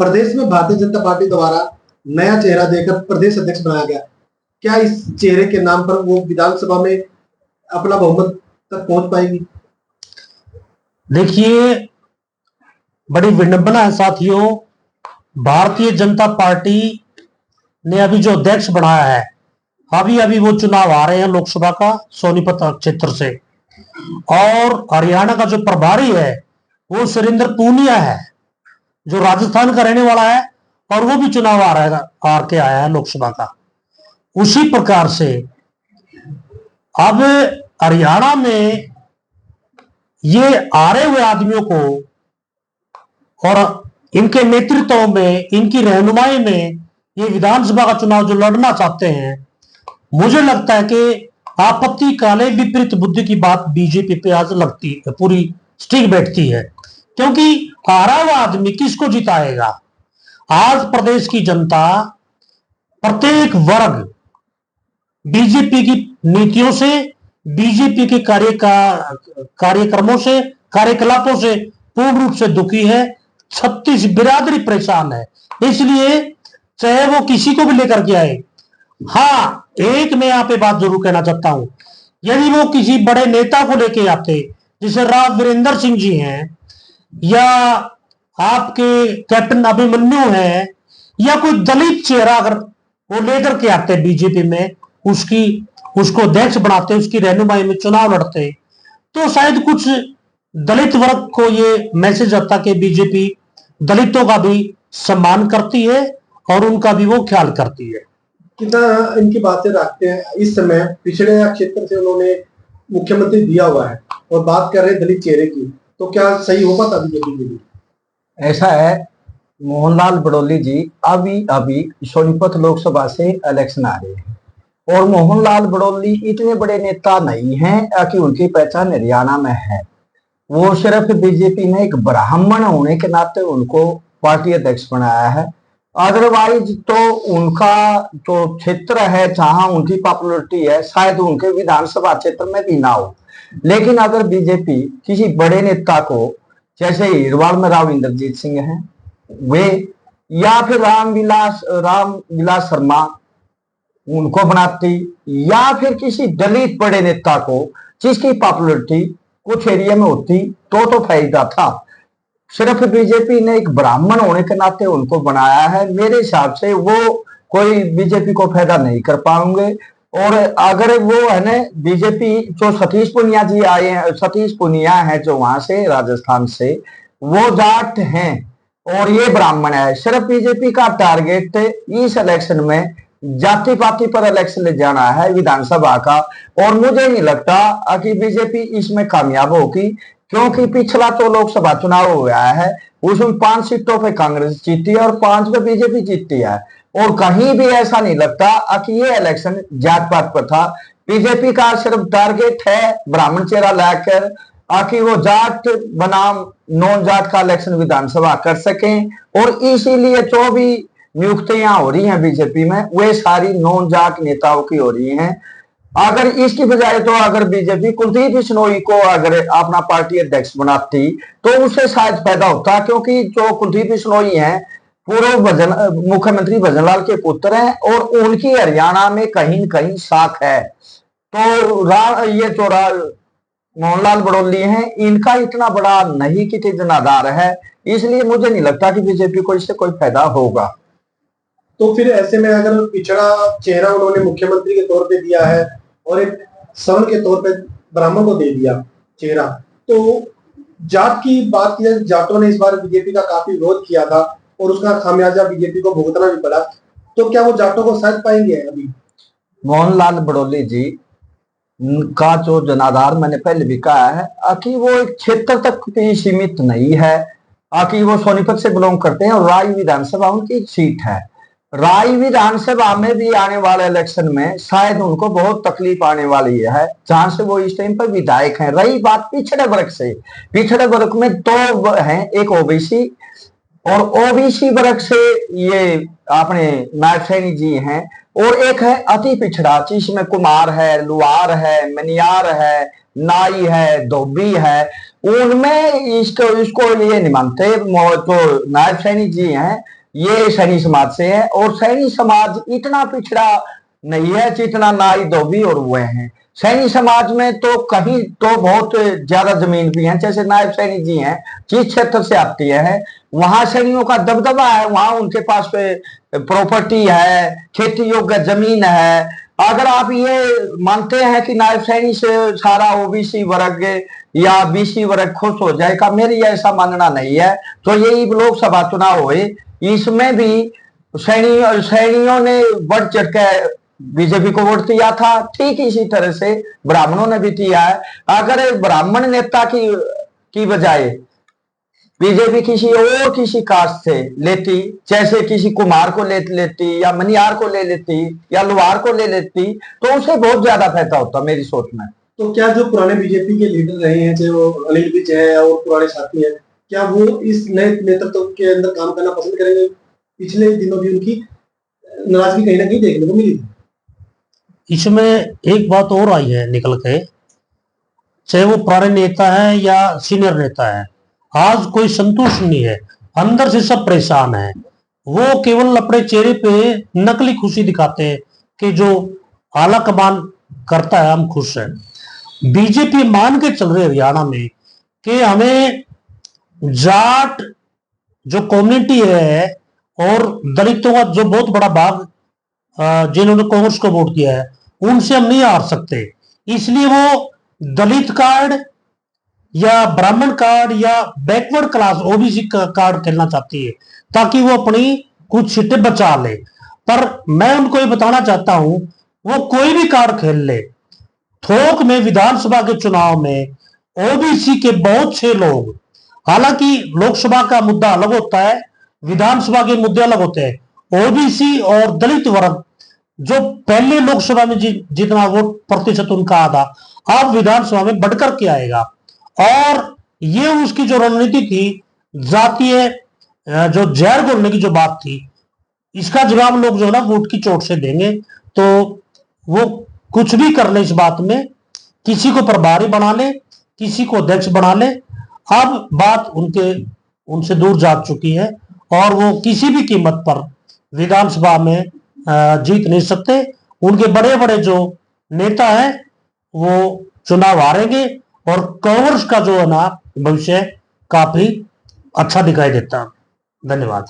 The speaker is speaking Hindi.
प्रदेश में भारतीय जनता पार्टी द्वारा नया चेहरा देकर प्रदेश अध्यक्ष बनाया गया। क्या इस चेहरे के नाम पर वो विधानसभा में अपना बहुमत तक पहुंच पाएगी? देखिए, बड़ी विडंबना है साथियों, भारतीय जनता पार्टी ने अभी जो अध्यक्ष बनाया है, अभी अभी वो चुनाव आ रहे हैं लोकसभा का सोनीपत क्षेत्र से, और हरियाणा का जो प्रभारी है वो सुरेंद्र पूनिया है जो राजस्थान का रहने वाला है, और वो भी चुनाव आ रहा है, हार के आया है लोकसभा का। उसी प्रकार से अब हरियाणा में ये हारे हुए आदमियों को और इनके नेतृत्व में, इनकी रहनुमाई में ये विधानसभा का चुनाव जो लड़ना चाहते हैं, मुझे लगता है कि आपत्ति काले विपरीत बुद्धि की बात बीजेपी पे आज लगती है, पूरी स्टिक बैठती है। क्योंकि हारा हुआ आदमी किसको जिताएगा? आज प्रदेश की जनता, प्रत्येक वर्ग बीजेपी की नीतियों से, बीजेपी के कार्यक्रमों से, कार्यकलापों से पूर्ण रूप से दुखी है। 36 बिरादरी परेशान है। इसलिए चाहे वो किसी को भी लेकर के आए, हाँ, एक मैं यहाँ पे बात जरूर कहना चाहता हूं, यदि वो किसी बड़े नेता को लेके आते, जैसे राव वीरेंद्र सिंह जी हैं, या आपके कैप्टन अभिमन्यु हैं, या कोई दलित चेहरा अगर वो लेकर के आते बीजेपी में, उसको अध्यक्ष बनाते, उसकी रहनुमाई में चुनाव लड़ते, तो शायद कुछ दलित वर्ग को ये मैसेज आता कि बीजेपी दलितों का भी सम्मान करती है और उनका भी वो ख्याल करती है। कितना इनकी बातें रखते हैं। इस समय पिछड़े क्षेत्र से उन्होंने मुख्यमंत्री दिया हुआ है और बात कर रहे हैं दलित चेहरे की, तो क्या सही हो पाता बीजेपी के लिए? ऐसा है मोहनलाल बड़ौली जी, अभी अभी सोनीपत लोकसभा से इलेक्शन आ रहे हैं, और मोहनलाल बड़ौली इतने बड़े नेता नहीं हैं कि उनकी पहचान हरियाणा में है। वो सिर्फ बीजेपी ने एक ब्राह्मण होने के नाते उनको पार्टी अध्यक्ष बनाया है। अदरवाइज तो उनका जो क्षेत्र है जहां उनकी पॉपुलरिटी है, शायद उनके विधानसभा क्षेत्र में भी ना हो। लेकिन अगर बीजेपी किसी बड़े नेता को, जैसे हिरवाड़ में राव इंद्रजीत सिंह हैं वे, या फिर रामविलास शर्मा, उनको बनाती, या फिर किसी दलित बड़े नेता को जिसकी पॉपुलरिटी कुछ एरिया में होती, तो फायदा था। सिर्फ बीजेपी ने एक ब्राह्मण होने के नाते उनको बनाया है। मेरे हिसाब से वो कोई बीजेपी को फायदा नहीं कर पाएंगे। और अगर वो है ना, बीजेपी जो सतीश पुनिया जी आए हैं, सतीश पुनिया है जो वहां से राजस्थान से, वो जाट हैं और ये ब्राह्मण है। सिर्फ बीजेपी का टारगेट इस इलेक्शन में जाति पाति पर इलेक्शन ले जाना है विधानसभा का, और मुझे नहीं लगता कि बीजेपी इसमें कामयाब होगी, क्योंकि पिछला तो लोकसभा चुनाव हुआ है, उसमें 5 सीटों पे कांग्रेस जीती है और 5 पे बीजेपी जीती है, और कहीं भी ऐसा नहीं लगता कि ये इलेक्शन जात पात पर था। बीजेपी का सिर्फ टारगेट है ब्राह्मण चेहरा लाकर कि वो जाट बनाम नॉन जाट का इलेक्शन विधानसभा कर सकें, और इसीलिए जो भी नियुक्तियां हो रही हैं बीजेपी में, वे सारी नॉन जाट नेताओं की हो रही हैं। अगर इसकी बजाय तो अगर बीजेपी कुलदीप बिश्नोई को अगर अपना पार्टी अध्यक्ष बनाती तो उससे शायद फायदा होता, क्योंकि जो कुलदीप बिश्नोई हैं पूर्व मुख्यमंत्री भजनलाल के पुत्र हैं, और उनकी हरियाणा में कहीं न कहीं साख है। तो ये जो मोहनलाल बड़ौली हैं, इनका इतना बड़ा नहीं कि जनाधार है, इसलिए मुझे नहीं लगता कि बीजेपी को इससे कोई फायदा होगा। तो फिर ऐसे में अगर पिछड़ा चेहरा उन्होंने मुख्यमंत्री के तौर पे दिया है और एक सवर्ण के तौर पे ब्राह्मण को दे दिया चेहरा, तो जाट की बात की जाए, जाटों ने इस बार बीजेपी का काफी विरोध किया था और उसका खामियाजा बीजेपी को भुगतना भी पड़ा, तो क्या वो जाटों को साथ पाएंगे? अभी मोहनलाल बड़ौली जी का जो जनाधार, मैंने पहले भी कहा है कि वो एक क्षेत्र तक भी सीमित नहीं है, कि वो सोनीपत से बिलोंग करते हैं और राय विधानसभा उनकी सीट है। राय विधानसभा में भी आने वाले इलेक्शन में शायद उनको बहुत तकलीफ आने वाली है, जहां से वो इस टाइम पर विधायक हैं। रही बात पिछड़े वर्ग से, पिछड़े वर्ग में 2 हैं, एक ओबीसी, और ओबीसी वर्ग से ये अपने नायब सैनी जी हैं, और एक है अति पिछड़ा, जिसमें कुमार है, लुहार है, मनियार है, नाई है, धोबी है, उनमें इसको इसको ये नहीं मानते। तो नायब सैनी जी हैं, ये सैनी समाज से है, और सैनी समाज इतना पिछड़ा नहीं है जितना नाई धोबी और वो हैं। सैनी समाज में तो कहीं तो बहुत ज्यादा जमीन भी है, जैसे नायब सैनी जी हैं जिस क्षेत्र से आती है वहां सैनियों का दबदबा है, वहां उनके पास प्रॉपर्टी है, खेती योग्य जमीन है। अगर आप ये मानते हैं कि नायब सैनी से सारा ओबीसी वर्ग या बीसी वर्ग खुश हो जाएगा, मेरी ऐसा मानना नहीं है। तो यही लोकसभा चुनाव हुए, इसमें भी सैनियों ने बढ़ चढ़ के बीजेपी को वोट दिया था, ठीक इसी तरह से ब्राह्मणों ने भी दिया है। अगर ब्राह्मण नेता की बजाय बीजेपी किसी कास्ट से लेती, जैसे किसी कुमार को ले लेती या मनियार को ले लेती या लोहार को ले लेती, तो उसे बहुत ज्यादा फायदा होता मेरी सोच में। तो क्या जो पुराने बीजेपी के लीडर रहे हैं, चाहे वो अनिल विज है और पुराने साथी हैं, क्या वो इस नए नेतृत्व के अंदर काम करना पसंद करेंगे? पिछले दिनों भी उनकी नाराजगी कहीं ना कहीं देखने को मिली थी। इसमें एक बात और आई है निकल के, चाहे वो पुराने नेता है या सीनियर नेता है, आज कोई संतुष्ट नहीं है, अंदर से सब परेशान है। वो केवल अपने चेहरे पे नकली खुशी दिखाते हैं कि जो आला कमान करता है हम खुश हैं। बीजेपी मान के चल रही है हरियाणा में कि हमें जाट जो कम्युनिटी है और दलितों का जो बहुत बड़ा भाग जिन्होंने कांग्रेस को वोट किया है, उनसे हम नहीं हार सकते, इसलिए वो दलित कार्ड या ब्राह्मण कार्ड या बैकवर्ड क्लास ओबीसी कार्ड खेलना चाहती है ताकि वो अपनी कुछ सीटें बचा ले। पर मैं उनको ये बताना चाहता हूं, वो कोई भी कार्ड खेल ले, थोक में विधानसभा के चुनाव में ओबीसी के बहुत से लोग, हालांकि लोकसभा का मुद्दा अलग होता है, विधानसभा के मुद्दे अलग होते हैं। ओबीसी और दलित वर्ग जो पहले लोकसभा में जितना वोट प्रतिशत उनका आधा, अब विधानसभा में बढ़कर के आएगा। और ये उसकी जो रणनीति थी, जातीय जो जहर घोलने की जो बात थी, इसका जवाब लोग जो है ना वोट की चोट से देंगे। तो वो कुछ भी कर ले इस बात में, किसी को प्रभारी बना ले, किसी को अध्यक्ष बना ले, अब बात उनसे दूर जा चुकी है और वो किसी भी कीमत पर विधानसभा में जीत नहीं सकते। उनके बड़े बड़े जो नेता हैं वो चुनाव हारेंगे और कांग्रेस का जो है ना भविष्य काफी अच्छा दिखाई देता। धन्यवाद।